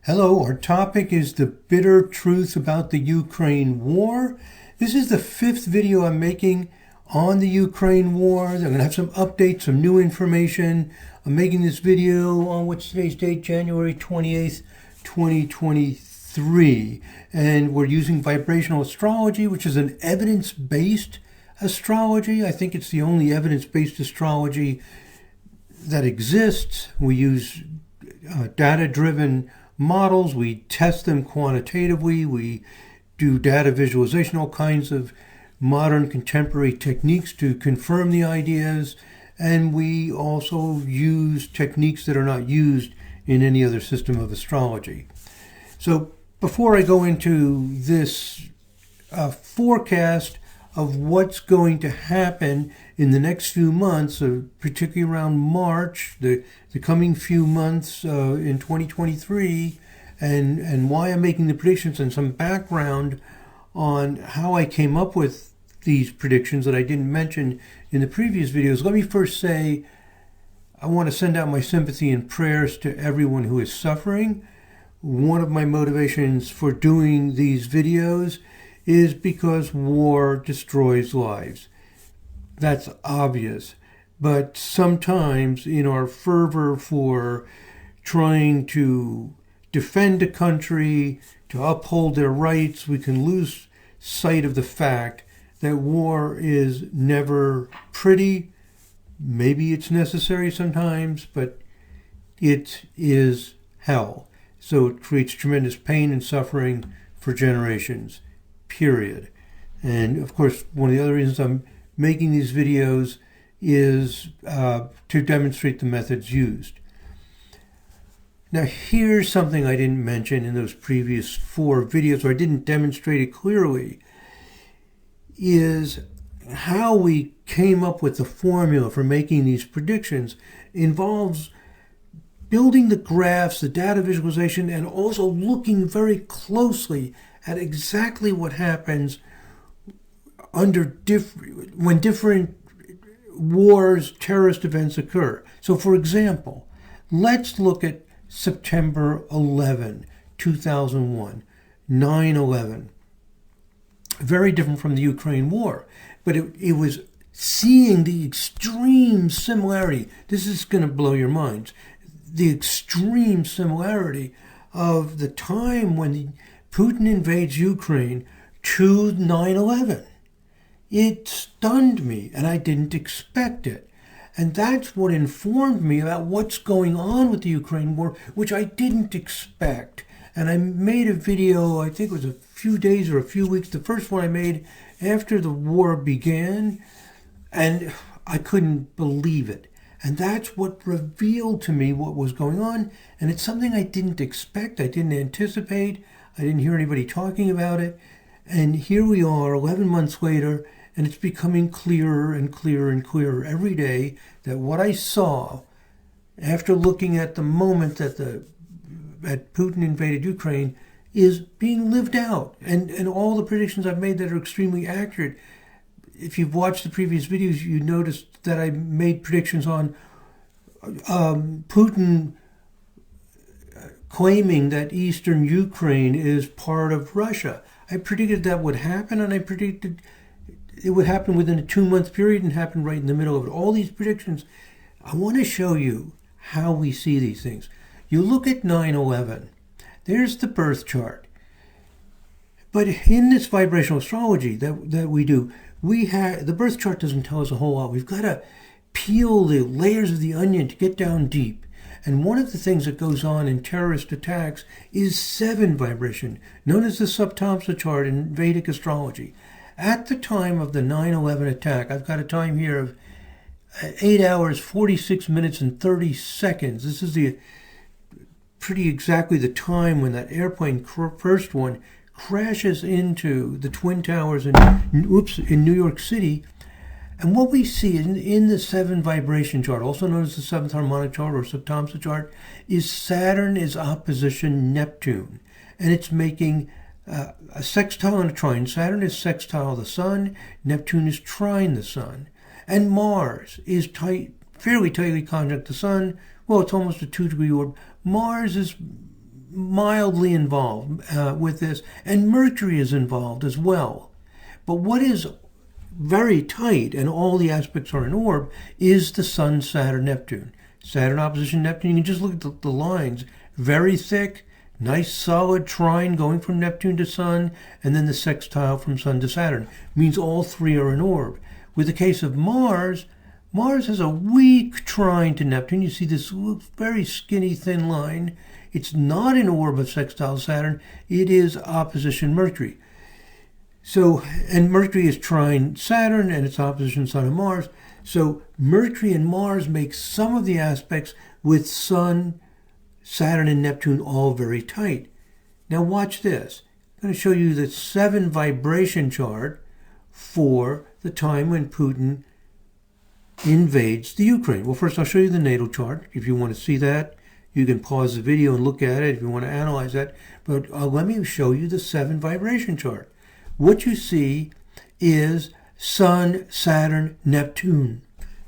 Hello, our topic is the bitter truth about the Ukraine war. This is the fifth video I'm making on the Ukraine war. I'm going to have some updates, some new information. I'm making this video on what's today's date, January 28th, 2023. And we're using Vibrational Astrology, which is an evidence-based astrology. I think it's the only evidence-based astrology that exists. We use data-driven models, we test them quantitatively, we do data visualization, all kinds of modern contemporary techniques to confirm the ideas, and we also use techniques that are not used in any other system of astrology. So before I go into this forecast of what's going to happen in the next few months, particularly around March, the coming few months in 2023, and why I'm making the predictions, and some background on how I came up with these predictions that I didn't mention in the previous videos. Let me first say I want to send out my sympathy and prayers to everyone who is suffering. One of my motivations for doing these videos is because war destroys lives. That's obvious. But sometimes in our fervor for trying to defend a country, to uphold their rights, we can lose sight of the fact that war is never pretty. Maybe it's necessary sometimes, but it is hell. So it creates tremendous pain and suffering for generations. Period. And of course, one of the other reasons I'm making these videos is to demonstrate the methods used. Now, here's something I didn't mention in those previous four videos, or I didn't demonstrate it clearly, is how we came up with the formula for making these predictions involves building the graphs, the data visualization, and also looking very closely at exactly what happens when different wars, terrorist events occur. So, for example, let's look at September 11, 2001, 9/11. Very different from the Ukraine war, but it was seeing the extreme similarity. This is going to blow your minds. The extreme similarity of the time when Putin invades Ukraine to 9/11. It stunned me, and I didn't expect it. And that's what informed me about what's going on with the Ukraine war, which I didn't expect. And I made a video, I think it was a few days or a few weeks, the first one I made after the war began, and I couldn't believe it. And that's what revealed to me what was going on. And it's something I didn't expect, I didn't anticipate, I didn't hear anybody talking about it. And here we are 11 months later, and it's becoming clearer and clearer and clearer every day that what I saw after looking at the moment that Putin invaded Ukraine is being lived out. And all the predictions I've made that are extremely accurate. If you've watched the previous videos, you noticed that I made predictions on Putin claiming that eastern Ukraine is part of Russia. I predicted that would happen, and I predicted it would happen within a 2-month period and happen right in the middle of it. All these predictions, I want to show you how we see these things. You look at 9/11. There's the birth chart. But in this vibrational astrology that we do, the birth chart doesn't tell us a whole lot. We've got to peel the layers of the onion to get down deep. And one of the things that goes on in terrorist attacks is 7 vibration, known as the Sympathy chart in Vedic astrology. At the time of the 9/11 attack, I've got a time here of 8 hours, 46 minutes, and 30 seconds. This is pretty exactly the time when that airplane, first one, crashes into the Twin Towers in New York City. And what we see in the 7 vibration chart, also known as the 7th harmonic chart or Sympathy chart, is Saturn is opposition Neptune. And it's making a sextile and a trine. Saturn is sextile the Sun, Neptune is trine the Sun. And Mars is fairly tightly conjunct the Sun. Well, it's almost a 2-degree orb. Mars is mildly involved with this, and Mercury is involved as well. But what is very tight, and all the aspects are in orb, is the Sun, Saturn, Neptune. Saturn opposition Neptune, you can just look at the lines, very thick, nice solid trine going from Neptune to Sun, and then the sextile from Sun to Saturn. Means all three are in orb. With the case of Mars, Mars has a weak trine to Neptune. You see this very skinny, thin line. It's not in orb of sextile Saturn. It is opposition Mercury. So, and Mercury is trine Saturn, and it's opposition Sun and Mars. So Mercury and Mars make some of the aspects with Sun, Saturn, and Neptune all very tight. Now watch this. I'm going to show you the 7 vibration chart for the time when Putin invades the Ukraine. Well, first I'll show you the natal chart. If you want to see that, you can pause the video and look at it if you want to analyze that. But let me show you the 7 vibration chart. What you see is Sun, Saturn, Neptune.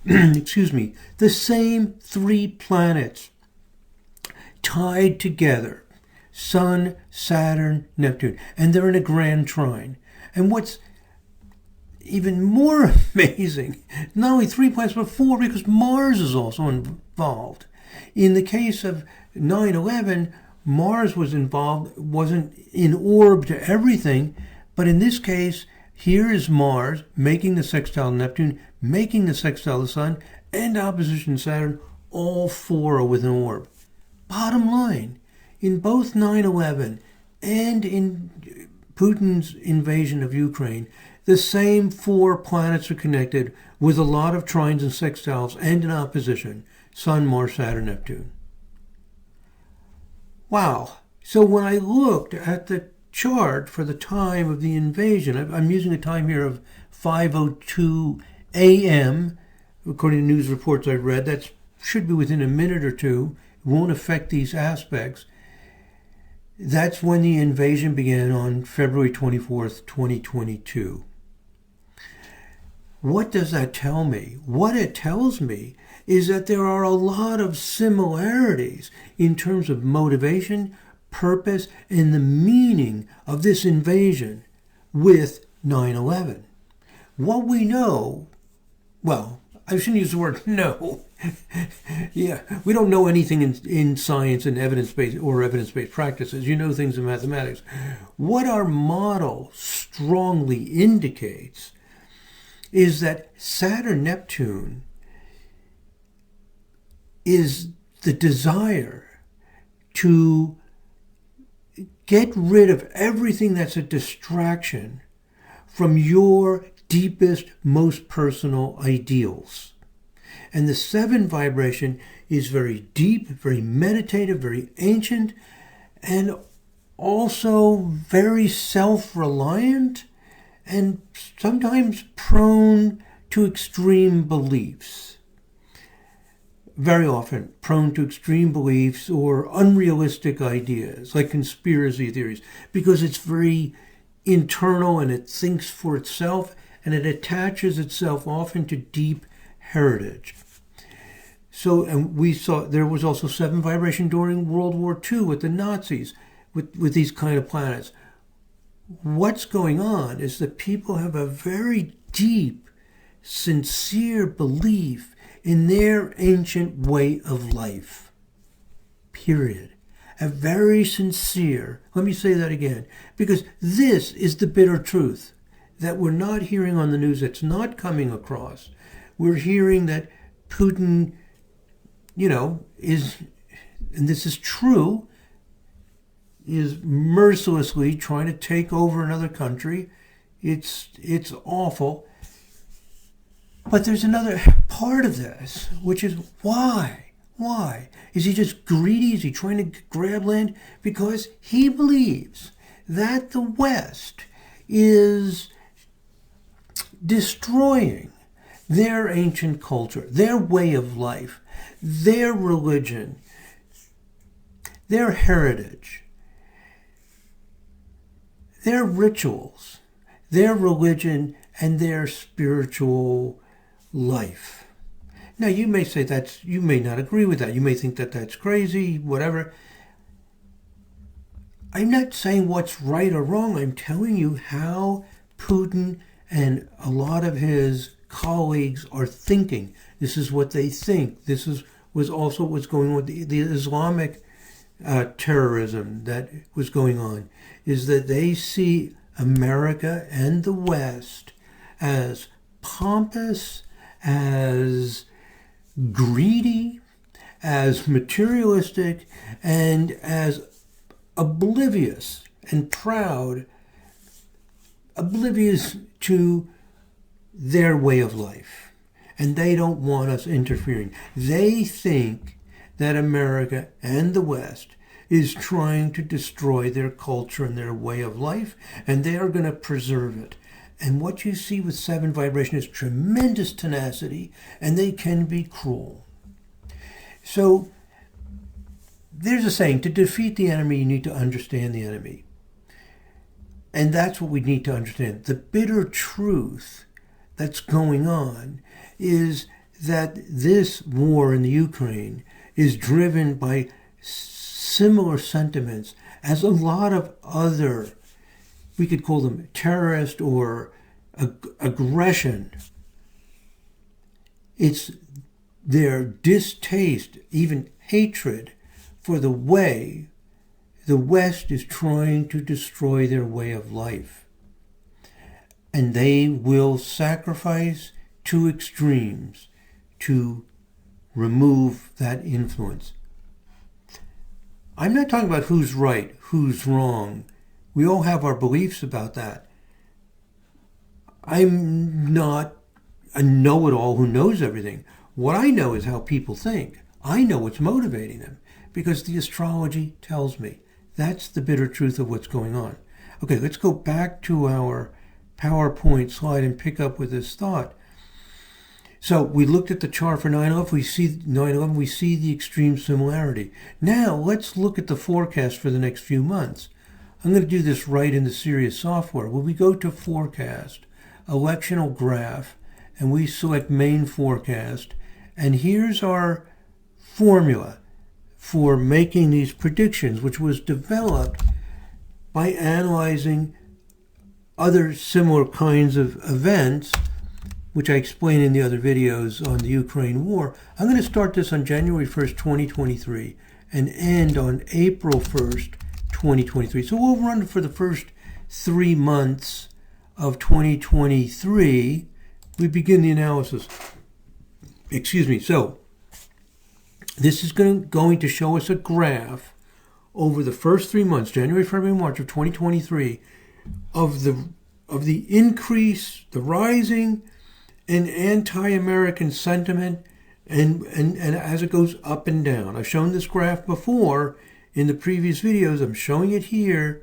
Excuse me. The same 3 planets tied together. Sun, Saturn, Neptune. And they're in a grand trine. And what's even more amazing, not only 3 planets, but 4, because Mars is also involved. In the case of 9/11, Mars was involved, wasn't in orb to everything, but in this case, here is Mars making the sextile Neptune, making the sextile the Sun, and opposition Saturn. All 4 are with an orb. Bottom line, in both 9/11 and in Putin's invasion of Ukraine, the same 4 planets are connected with a lot of trines and sextiles and in opposition. Sun, Mars, Saturn, Neptune. Wow. So when I looked at the chart for the time of the invasion, I'm using a time here of 5:02 a.m. According to news reports I've read, that should be within a minute or two. It won't affect these aspects. That's when the invasion began on February 24th, 2022. What does that tell me? What it tells me is that there are a lot of similarities in terms of motivation, purpose, and the meaning of this invasion with 9/11. What we know, well, I shouldn't use the word know. Yeah, we don't know anything in science and evidence-based practices. You know things in mathematics. What our model strongly indicates is that Saturn-Neptune is the desire to get rid of everything that's a distraction from your deepest, most personal ideals. And the 7 vibration is very deep, very meditative, very ancient, and also very self-reliant and sometimes prone to extreme beliefs. Very often prone to extreme beliefs or unrealistic ideas, like conspiracy theories, because it's very internal and it thinks for itself, and it attaches itself often to deep heritage. So, and we saw there was also 7 vibration during World War II with the Nazis, with these kind of planets. What's going on is that people have a very deep, sincere belief in their ancient way of life. Period. A very sincere, let me say that again, because this is the bitter truth that we're not hearing on the news, it's not coming across. We're hearing that Putin, is, and this is true, is mercilessly trying to take over another country. It's awful. But there's another part of this, which is why? Why? Is he just greedy? Is he trying to grab land? Because he believes that the West is destroying their ancient culture, their way of life, their religion, their heritage, their rituals, their religion, and their spiritual life. Now, you may say you may not agree with that. You may think that that's crazy, whatever. I'm not saying what's right or wrong. I'm telling you how Putin and a lot of his colleagues are thinking. This is what they think. Was also what's going on with the Islamic terrorism that was going on, is that they see America and the West as pompous, as greedy, as materialistic, and as oblivious and proud, oblivious to their way of life. And they don't want us interfering. They think that America and the West is trying to destroy their culture and their way of life, and they are going to preserve it. And what you see with 7 vibration is tremendous tenacity, and they can be cruel. So there's a saying, to defeat the enemy, you need to understand the enemy. And that's what we need to understand. The bitter truth that's going on is that this war in the Ukraine is driven by similar sentiments as a lot of other, we could call them terrorist or aggression. It's their distaste, even hatred, for the way the West is trying to destroy their way of life. And they will sacrifice to extremes to remove that influence. I'm not talking about who's right, who's wrong. We all have our beliefs about that. I'm not a know-it-all who knows everything. What I know is how people think. I know what's motivating them because the astrology tells me. That's the bitter truth of what's going on. Okay, let's go back to our PowerPoint slide and pick up with this thought. So we looked at the chart for 9/11. We see 9/11. We see the extreme similarity. Now let's look at the forecast for the next few months. I'm going to do this right in the Sirius software. When we go to forecast, electional graph, and we select main forecast, and here's our formula for making these predictions, which was developed by analyzing other similar kinds of events, which I explain in the other videos on the Ukraine war. I'm going to start this on January 1st, 2023 and end on April 1st, 2023. So we'll run for the first 3 months of 2023. We begin the analysis. So this is going to show us a graph over the first 3 months, January, February, March of 2023, of the increase, the rising in anti-American sentiment, and as it goes up and down. I've shown this graph before in the previous videos. I'm showing it here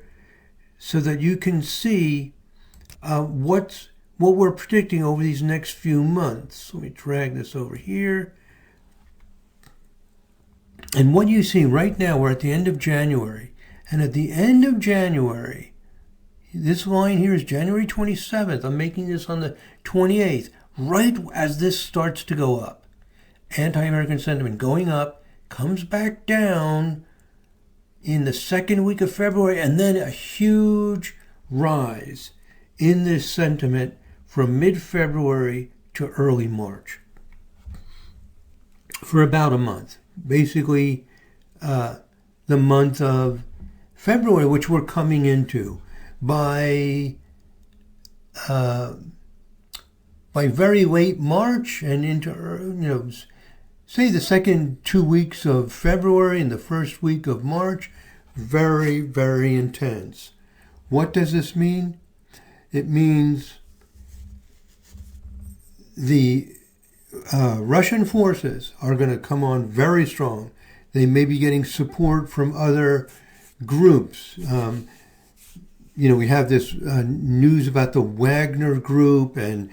so that you can see what we're predicting over these next few months. Let me drag this over here. And what you see right now, we're at the end of January. And at the end of January, this line here is January 27th. I'm making this on the 28th, right as this starts to go up. Anti-American sentiment going up, comes back down in the second week of February, and then a huge rise in this sentiment from mid-February to early March for about a month. Basically, the month of February, which we're coming into, by very late March and into, say the second 2 weeks of February and the first week of March, very, very intense. What does this mean? It means the Russian forces are going to come on very strong. They may be getting support from other groups. We have this news about the Wagner Group and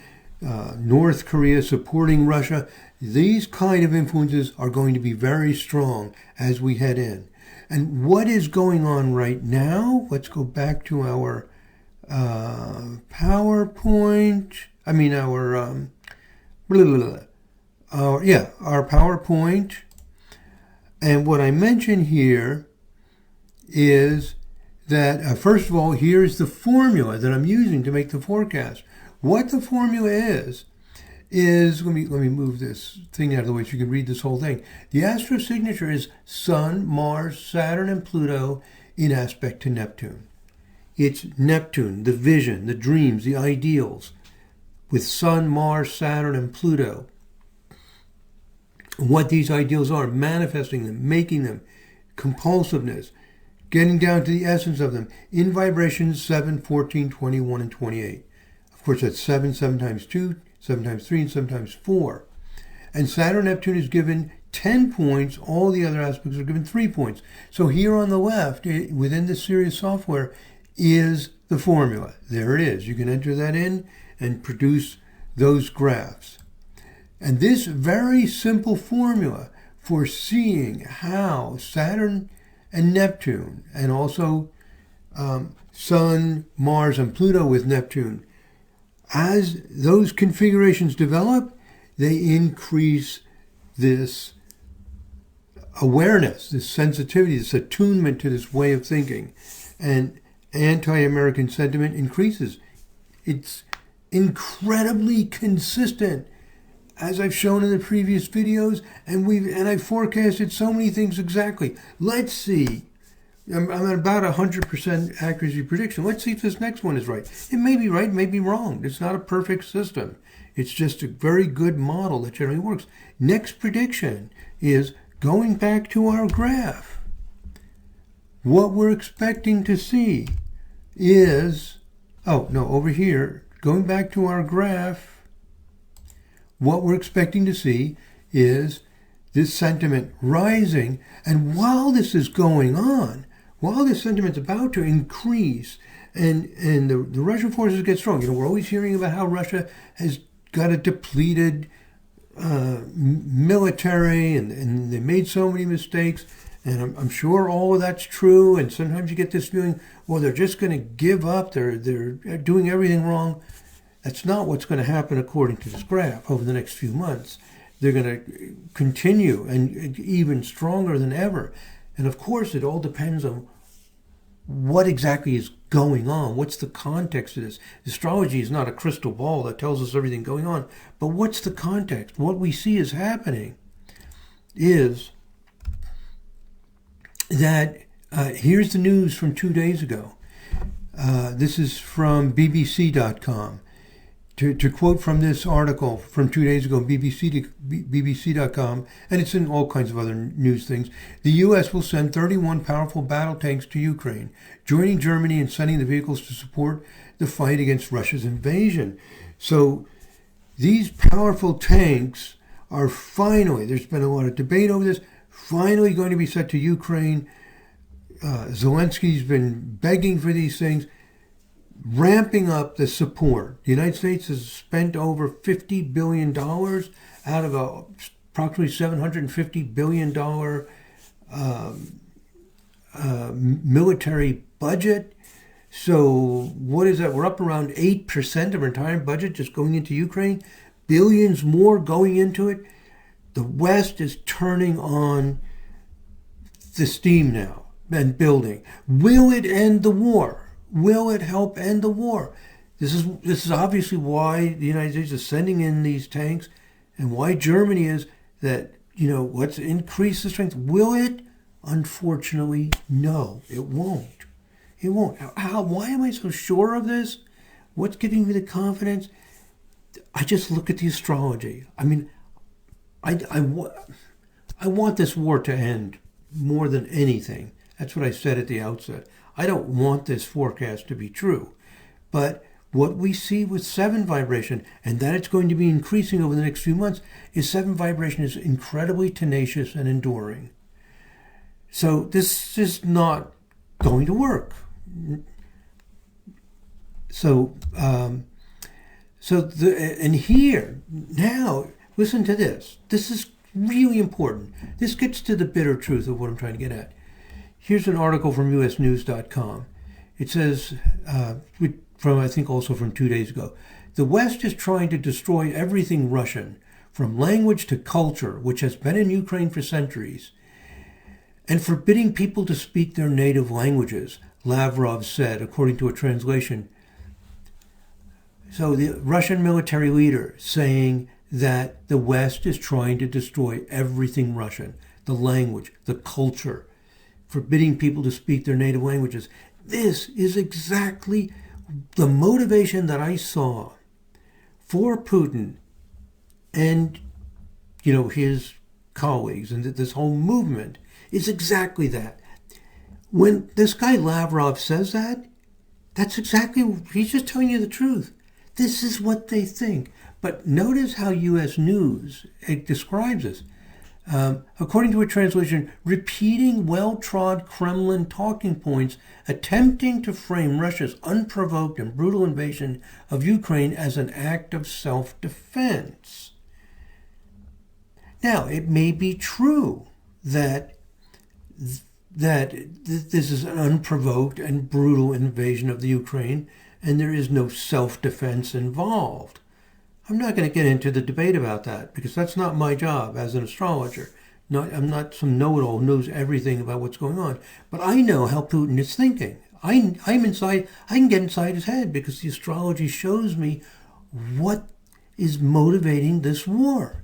North Korea supporting Russia. These kind of influences are going to be very strong as we head in. And what is going on right now? Let's go back to our PowerPoint. Our PowerPoint. And what I mentioned here is that, first of all, here's the formula that I'm using to make the forecast. What the formula is let me move this thing out of the way so you can read this whole thing. The astro signature is Sun, Mars, Saturn, and Pluto in aspect to Neptune. It's Neptune, the vision, the dreams, the ideals, with Sun, Mars, Saturn, and Pluto. What these ideals are, manifesting them, making them, compulsiveness, getting down to the essence of them, in vibrations 7, 14, 21, and 28. Of course, that's 7 times 2, 7 times 3, and 7 times 4. And Saturn, Neptune is given 10 points. All the other aspects are given 3 points. So here on the left, within the Sirius software, is the formula. There it is. You can enter that in and produce those graphs. And this very simple formula for seeing how Saturn and Neptune, and also Sun, Mars, and Pluto with Neptune, as those configurations develop, they increase this awareness, this sensitivity, this attunement to this way of thinking. And anti-American sentiment increases. It's incredibly consistent, as I've shown in the previous videos, and I've forecasted so many things exactly. Let's see. I'm at about 100% accuracy prediction. Let's see if this next one is right. It may be right, it may be wrong. It's not a perfect system. It's just a very good model that generally works. Next prediction is going back to our graph. What we're expecting to see is, over here, going back to our graph, what we're expecting to see is this sentiment rising. And while this is going on, while this sentiment's about to increase and the Russian forces get strong, we're always hearing about how Russia has got a depleted military and they made so many mistakes. And I'm sure all of that's true. And sometimes you get this feeling, well, they're just going to give up. They're doing everything wrong. That's not what's going to happen according to this graph over the next few months. They're going to continue and even stronger than ever. And of course, it all depends on what exactly is going on. What's the context of this? Astrology is not a crystal ball that tells us everything going on. But what's the context? What we see is happening is that here's the news from 2 days ago. This is from BBC.com. To quote from this article from 2 days ago, BBC.com, and it's in all kinds of other news things, the U.S. will send 31 powerful battle tanks to Ukraine, joining Germany in sending the vehicles to support the fight against Russia's invasion. So these powerful tanks are finally, there's been a lot of debate over this, finally going to be sent to Ukraine. Zelensky's been begging for these things, ramping up the support. The United States has spent over $50 billion out of approximately $750 billion military budget. So what is that? We're up around 8% of our entire budget just going into Ukraine. Billions more going into it. The West is turning on the steam now and building. Will it end the war? Will it help end the war? This is obviously why the United States is sending in these tanks and why Germany is that, let's increase the strength. Will it? Unfortunately, no, it won't. It won't. Why am I so sure of this? What's giving me the confidence? I just look at the astrology. I mean, I want this war to end more than anything. That's what I said at the outset. I don't want this forecast to be true. But what we see with 7 vibration, and that it's going to be increasing over the next few months, is 7 vibration is incredibly tenacious and enduring. So this is not going to work. And here, now, listen to this. This is really important. This gets to the bitter truth of what I'm trying to get at. Here's an article from usnews.com. It says, I think also from 2 days ago, the West is trying to destroy everything Russian, from language to culture, which has been in Ukraine for centuries, and forbidding people to speak their native languages, Lavrov said, according to a translation. So the Russian military leader saying that the West is trying to destroy everything Russian, the language, the culture, forbidding people to speak their native languages. This is exactly the motivation that I saw for Putin and, his colleagues, and this whole movement is exactly that. When this guy Lavrov says that, that's exactly, he's just telling you the truth. This is what they think. But notice how U.S. News describes this. According to a translation, repeating well-trod Kremlin talking points, attempting to frame Russia's unprovoked and brutal invasion of Ukraine as an act of self-defense. Now, it may be true that this is an unprovoked and brutal invasion of the Ukraine, and there is no self-defense involved. I'm not going to get into the debate about that, because that's not my job as an astrologer. I'm not some know-it-all who knows everything about what's going on. But I know how Putin is thinking. I'm inside. I can get inside his head, because the astrology shows me what is motivating this war.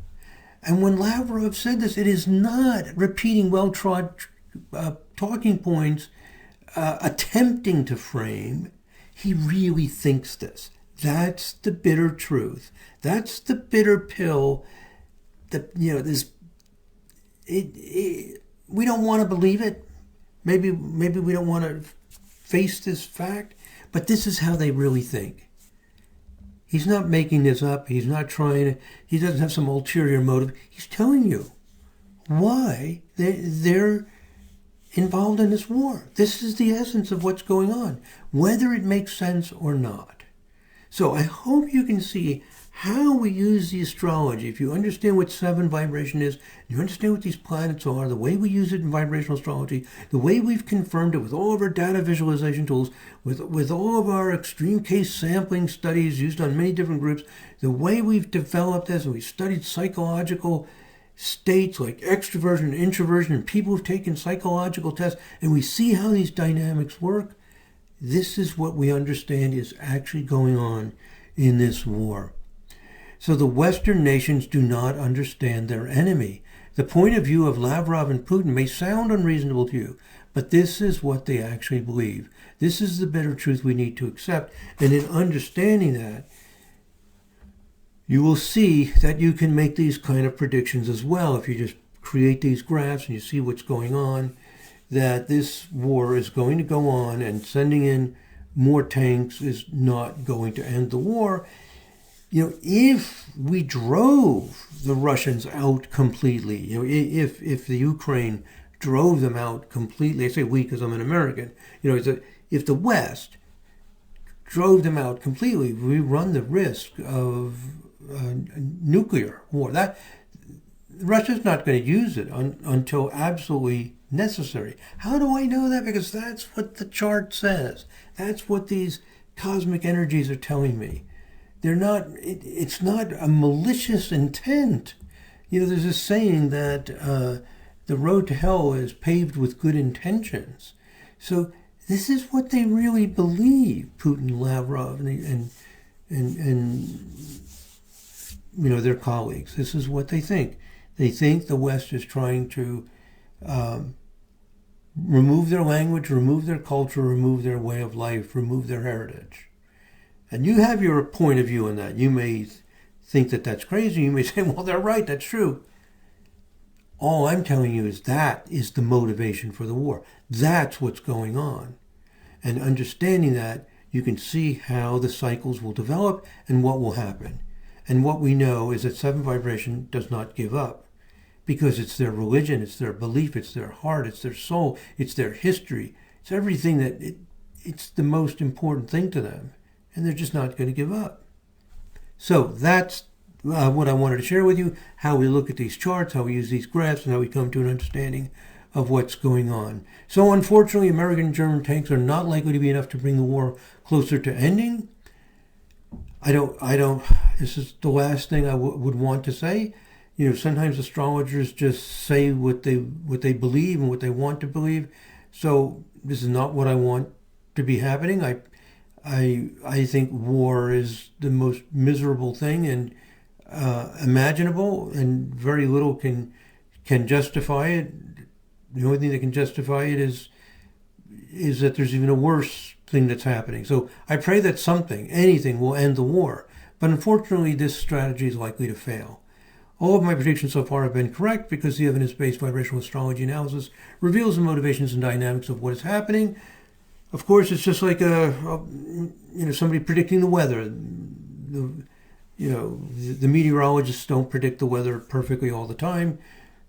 And when Lavrov said this, it is not repeating well-trod talking points, attempting to frame. He really thinks this. That's the bitter truth. That's the bitter pill that, we don't want to believe it. Maybe we don't want to face this fact, but this is how they really think. He's not making this up. He's not he doesn't have some ulterior motive. He's telling you why they're involved in this war. This is the essence of what's going on, whether it makes sense or not. So I hope you can see how we use the astrology. If you understand what 7 vibration is, you understand what these planets are, the way we use it in vibrational astrology, the way we've confirmed it with all of our data visualization tools, with all of our extreme case sampling studies used on many different groups, the way we've developed this, and we've studied psychological states like extroversion and introversion, and people who've taken psychological tests, and we see how these dynamics work. This is what we understand is actually going on in this war. So the Western nations do not understand their enemy. The point of view of Lavrov and Putin may sound unreasonable to you, but this is what they actually believe. This is the bitter truth we need to accept. And in understanding that, you will see that you can make these kind of predictions as well. If you just create these graphs and you see what's going on, that this war is going to go on, and sending in more tanks is not going to end the war. If we drove the Russians out completely, if the Ukraine drove them out completely, I say we because I'm an American, if the West drove them out completely, we run the risk of nuclear war. That Russia's not going to use it until absolutely necessary. How do I know that? Because that's what the chart says. That's what these cosmic energies are telling me. They're not. It's not a malicious intent. There's a saying that the road to hell is paved with good intentions. So this is what they really believe. Putin, Lavrov, and their colleagues. This is what they think. They think the West is trying to remove their language, remove their culture, remove their way of life, remove their heritage. And you have your point of view on that. You may think that that's crazy. You may say, well, they're right. That's true. All I'm telling you is that is the motivation for the war. That's what's going on. And understanding that, you can see how the cycles will develop and what will happen. And what we know is that 7 vibration does not give up, because it's their religion, it's their belief, it's their heart, it's their soul, it's their history. It's everything that it's the most important thing to them. And they're just not going to give up. So that's what I wanted to share with you, how we look at these charts, how we use these graphs, and how we come to an understanding of what's going on. So unfortunately, American and German tanks are not likely to be enough to bring the war closer to ending. This is the last thing I would want to say. Sometimes astrologers just say what they believe and what they want to believe. So this is not what I want to be happening. I think war is the most miserable thing and imaginable, and very little can justify it. The only thing that can justify it is that there's even a worse thing that's happening. So I pray that anything will end the war. But unfortunately, this strategy is likely to fail. All of my predictions so far have been correct because the evidence-based vibrational astrology analysis reveals the motivations and dynamics of what is happening. Of course, it's just like somebody predicting the weather. The meteorologists don't predict the weather perfectly all the time,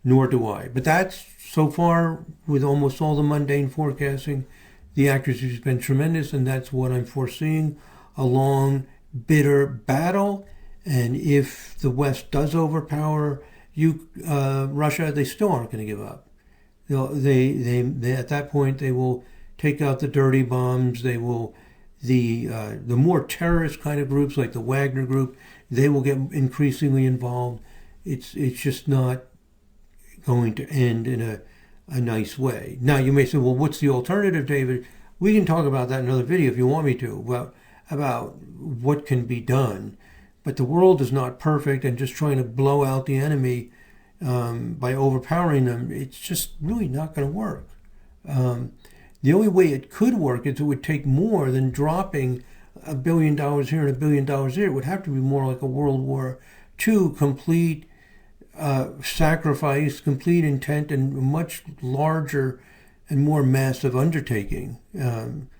nor do I. But that's, so far, with almost all the mundane forecasting, the accuracy has been tremendous, and that's what I'm foreseeing: a long, bitter battle. And if the West does overpower Russia, they still aren't going to give up. They at that point they will take out the dirty bombs. They will the more terrorist kind of groups like the Wagner Group. They will get increasingly involved. It's just not going to end in a nice way. Now you may say, well, what's the alternative, David? We can talk about that in another video if you want me to, about what can be done. But the world is not perfect, and just trying to blow out the enemy by overpowering them, it's just really not going to work. The only way it could work is it would take more than dropping $1 billion here and $1 billion there. It would have to be more like a World War II, complete sacrifice, complete intent, and a much larger and more massive undertaking than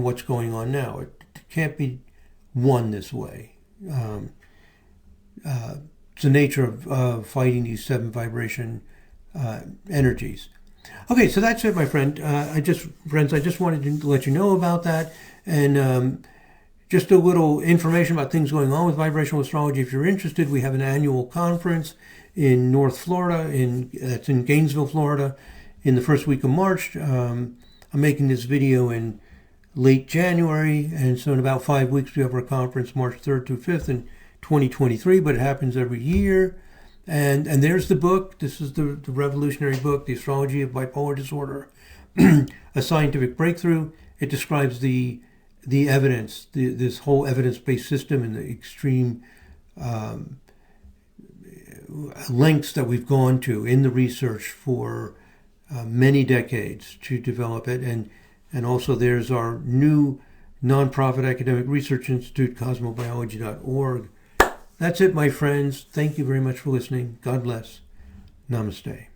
what's going on now. It can't be won this way. It's the nature of fighting these 7 vibration energies. Okay, so that's it, my friend. I just wanted to let you know about that, and just a little information about things going on with vibrational astrology. If you're interested, we have an annual conference in North Florida, that's in Gainesville, Florida, in the first week of March. I'm making this video in late January, and so in about 5 weeks we have our conference, March 3rd to 5th in 2023, but it happens every year. And there's the book. This is the revolutionary book, The Astrology of Bipolar Disorder, A Scientific Breakthrough. It describes the evidence, this whole evidence-based system, and the extreme lengths that we've gone to in the research for many decades to develop it. And also there's our new nonprofit academic research institute, cosmobiology.org. That's it, my friends. Thank you very much for listening. God bless. Namaste.